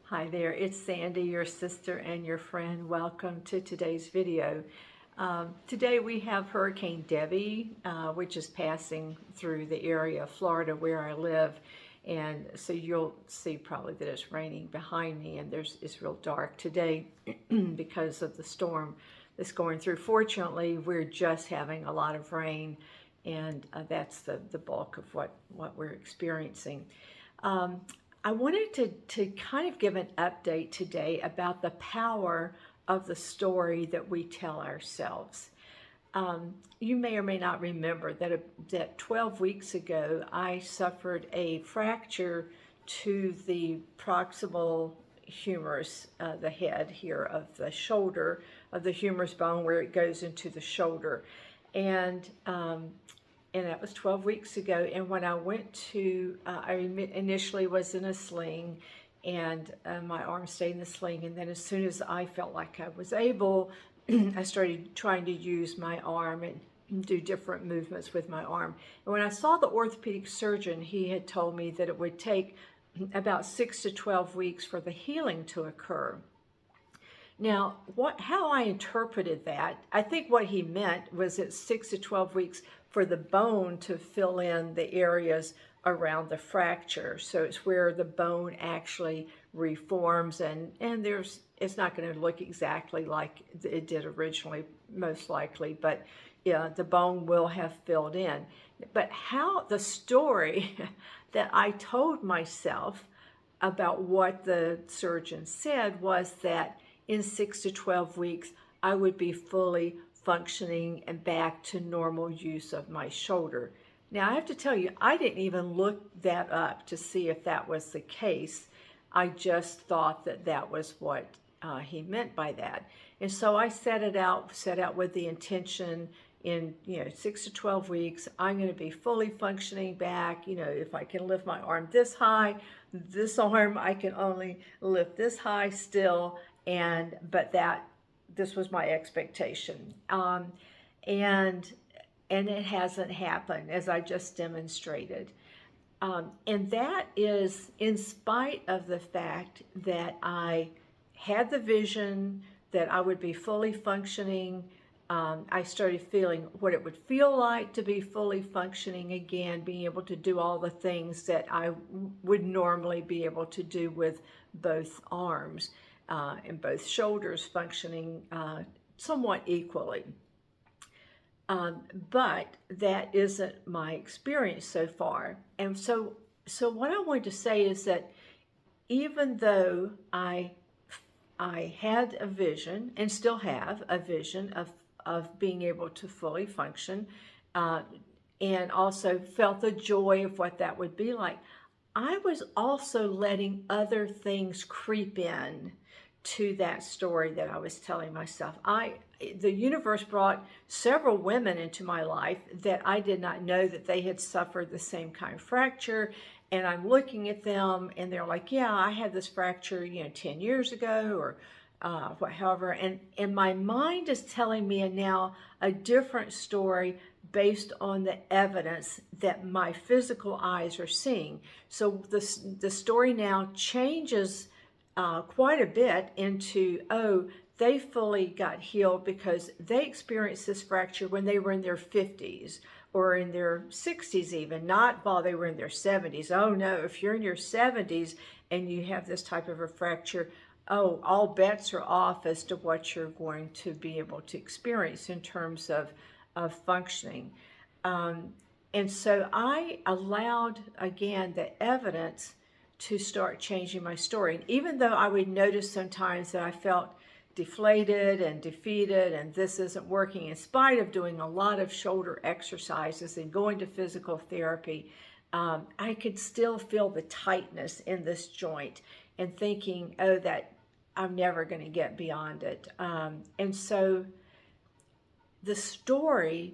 Hi there, it's Sandy, your sister and your friend. Welcome to today's video. Today we have Hurricane Debbie, which is passing through the area of Florida where I live. And so you'll see probably that it's raining behind me, and it's real dark today because of the storm that's going through. Fortunately, we're just having a lot of rain, and that's the bulk of what we're experiencing. I wanted to kind of give an update today about the power of the story that we tell ourselves. You may or may not remember that 12 weeks ago I suffered a fracture to the proximal humerus, the head here of the shoulder, of the humerus bone where it goes into the shoulder. And that was 12 weeks ago. And when I went to, I initially was in a sling, and my arm stayed in the sling. And then as soon as I felt like I was able, I started trying to use my arm and do different movements with my arm. And when I saw the orthopedic surgeon, he had told me that it would take about 6 to 12 weeks for the healing to occur. Now, how I interpreted that, I think what he meant was it's 6 to 12 weeks for the bone to fill in the areas around the fracture. So it's where the bone actually reforms, and it's not going to look exactly like it did originally, most likely, but yeah, the bone will have filled in. But how the story that I told myself about what the surgeon said was that in 6 to 12 weeks, I would be fully functioning and back to normal use of my shoulder. Now, I have to tell you, I didn't even look that up to see if that was the case. I just thought that was what he meant by that. And so I set out with the intention in 6 to 12 weeks, I'm going to be fully functioning back. If I can lift my arm this high, this arm I can only lift this high still. But this was my expectation, and it hasn't happened, as I just demonstrated, and that is in spite of the fact that I had the vision that I would be fully functioning. I started feeling what it would feel like to be fully functioning again, being able to do all the things that I would normally be able to do with both arms. And both shoulders functioning somewhat equally. But that isn't my experience so far. And so what I wanted to say is that even though I had a vision, and still have a vision of being able to fully function, and also felt the joy of what that would be like, I was also letting other things creep in to that story that I was telling myself. The universe brought several women into my life that I did not know that they had suffered the same kind of fracture. And I'm looking at them and they're like, yeah, I had this fracture, 10 years ago, or however. And my mind is telling me now a different story based on the evidence that my physical eyes are seeing. So the story now changes quite a bit into, they fully got healed because they experienced this fracture when they were in their 50s or in their 60s even, not while they were in their 70s. Oh no, if you're in your 70s and you have this type of a fracture, all bets are off as to what you're going to be able to experience in terms of functioning. And so I allowed, again, the evidence to start changing my story. And even though I would notice sometimes that I felt deflated and defeated and this isn't working, in spite of doing a lot of shoulder exercises and going to physical therapy, I could still feel the tightness in this joint and thinking, that I'm never going to get beyond it. And so the story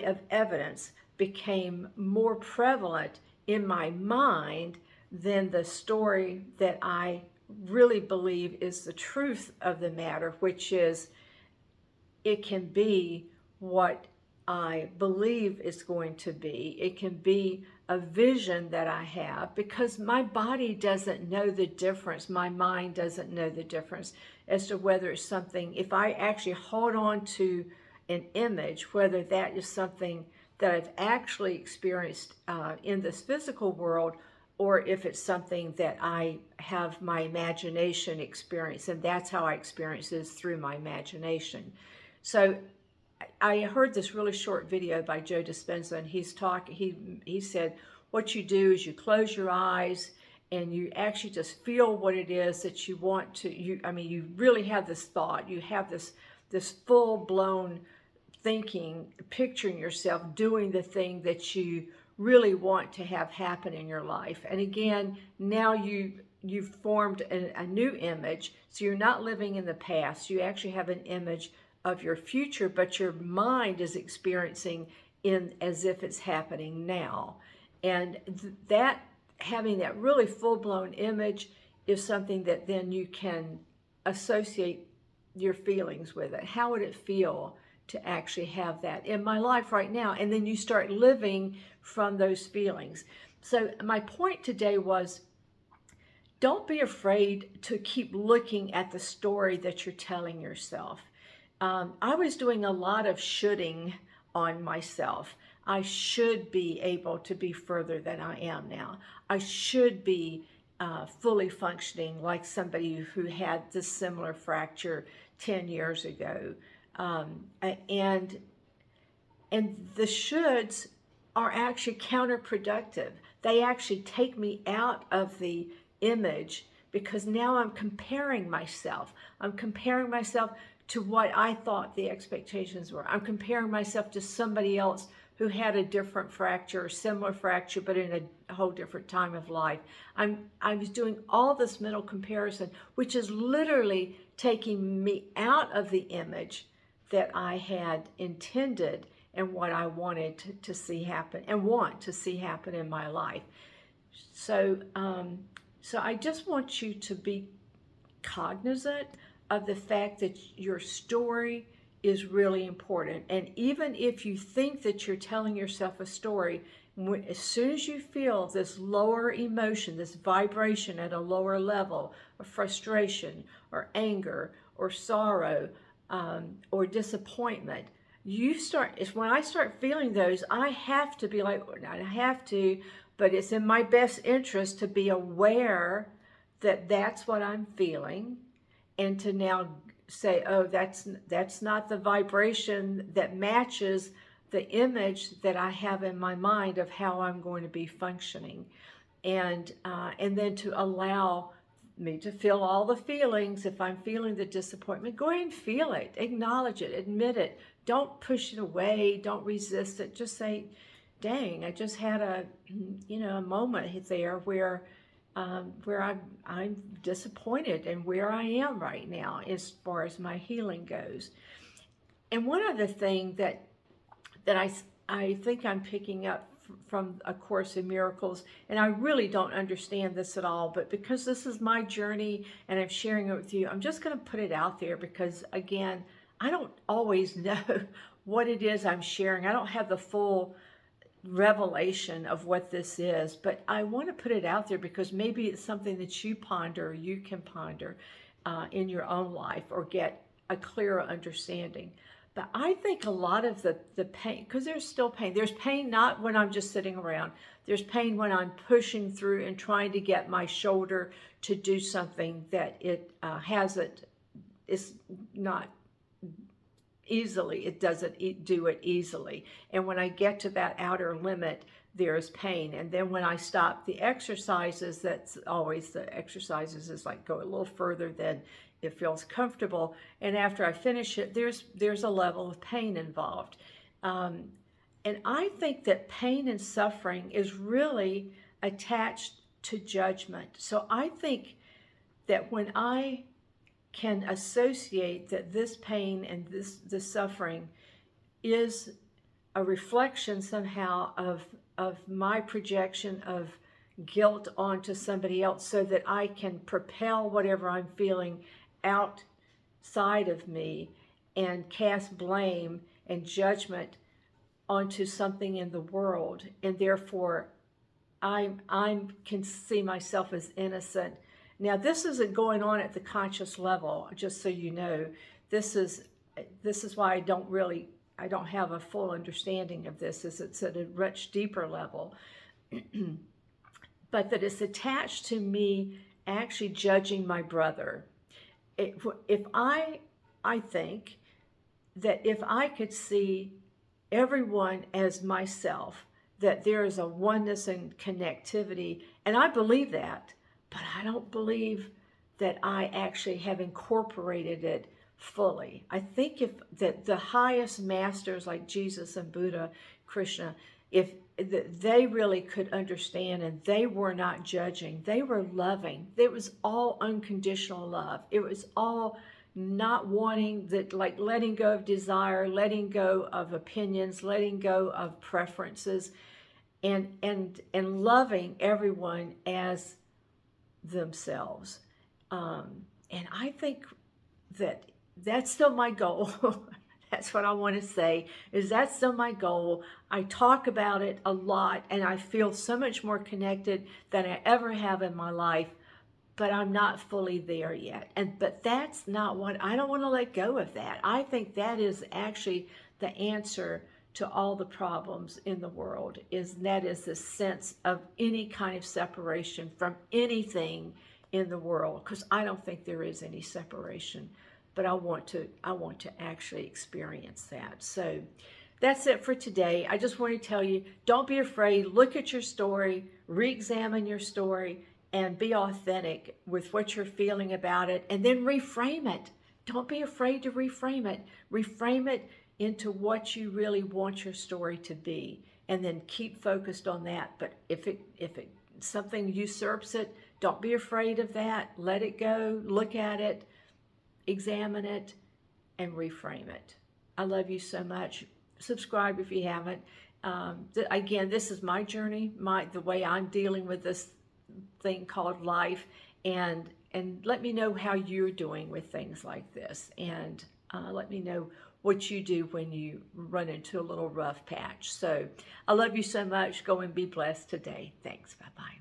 of evidence became more prevalent in my mind than the story that I really believe is the truth of the matter, which is it can be what I believe it's going to be. It can be a vision that I have, because my body doesn't know the difference. My mind doesn't know the difference as to whether it's something, if I actually hold on to an image, whether that is something that I've actually experienced in this physical world, or if it's something that I have my imagination experience, and that's how I experience this, through my imagination. So I heard this really short video by Joe Dispenza, and he said, what you do is you close your eyes and you actually just feel what it is that you want to, you really have this thought, you have this full-blown thinking, picturing yourself doing the thing that you really want to have happen in your life. And again, now you've formed a new image, so you're not living in the past. You actually have an image of your future, but your mind is experiencing in as if it's happening now. And that, having that really full-blown image, is something that then you can associate your feelings with it. How would it feel to actually have that in my life right now? And then you start living from those feelings. So my point today was, don't be afraid to keep looking at the story that you're telling yourself. I was doing a lot of shoulding on myself. I should be able to be further than I am now. I should be fully functioning like somebody who had this similar fracture 10 years ago. And the shoulds are actually counterproductive. They actually take me out of the image, because now I'm comparing myself. I'm comparing myself to what I thought the expectations were. I'm comparing myself to somebody else who had a different fracture or similar fracture, but in a whole different time of life. I was doing all this mental comparison, which is literally taking me out of the image that I had intended and what I wanted to see happen and want to see happen in my life. So, so I just want you to be cognizant of the fact that your story is really important. And even if you think that you're telling yourself a story, as soon as you feel this lower emotion, this vibration at a lower level of frustration or anger or sorrow or disappointment, it's when I start feeling those, I have to be like, I have to, but it's in my best interest to be aware that that's what I'm feeling, and to now say, oh, that's not the vibration that matches the image that I have in my mind of how I'm going to be functioning. And then to allow me to feel all the feelings. If I'm feeling the disappointment, go ahead and feel it, acknowledge it, admit it. Don't push it away, don't resist it. Just say, dang, I just had a moment there where I'm disappointed in where I am right now as far as my healing goes. And one other thing that I think I'm picking up from A Course in Miracles, and I really don't understand this at all, but because this is my journey and I'm sharing it with you, I'm just going to put it out there, because again, I don't always know what it is I'm sharing. I don't have the full revelation of what this is, but I want to put it out there because maybe it's something that you can ponder in your own life, or get a clearer understanding. But I think a lot of the pain, because there's still pain. There's pain not when I'm just sitting around. There's pain when I'm pushing through and trying to get my shoulder to do something that it's not easily. It doesn't do it easily. And when I get to that outer limit, there's pain. And then when I stop the exercises, that's always the exercises is like go a little further than it feels comfortable. And after I finish it, there's a level of pain involved. And I think that pain and suffering is really attached to judgment. So I think that when I can associate that this pain and this suffering is a reflection somehow of my projection of guilt onto somebody else, so that I can propel whatever I'm feeling outside of me and cast blame and judgment onto something in the world, and therefore I can see myself as innocent. Now, this isn't going on at the conscious level, just so you know. This is why I don't have a full understanding of this, is it's at a much deeper level. But that it's attached to me actually judging my brother. If I think that if I could see everyone as myself, that there is a oneness and connectivity, and I believe that, but I don't believe that I actually have incorporated it fully. I think if that the highest masters like Jesus and Buddha, Krishna, if they really could understand, and they were not judging, they were loving. It was all unconditional love. It was all not wanting that, like letting go of desire, letting go of opinions, letting go of preferences, and loving everyone as themselves. And I think that that's still my goal. That's what I want to say, is that's still my goal. I talk about it a lot, and I feel so much more connected than I ever have in my life, but I'm not fully there yet. But that's not what, I don't want to let go of that. I think that is actually the answer to all the problems in the world, that is the sense of any kind of separation from anything in the world, because I don't think there is any separation, but I want to actually experience that. So that's it for today. I just want to tell you, don't be afraid. Look at your story, re-examine your story, and be authentic with what you're feeling about it, and then reframe it. Don't be afraid to reframe it. Reframe it into what you really want your story to be, and then keep focused on that. But if something usurps it, don't be afraid of that. Let it go. Look at it, examine it, and reframe it. I love you so much. Subscribe if you haven't. Again, this is my journey, the way I'm dealing with this thing called life, and let me know how you're doing with things like this, and let me know what you do when you run into a little rough patch. So I love you so much. Go and be blessed today. Thanks. Bye-bye.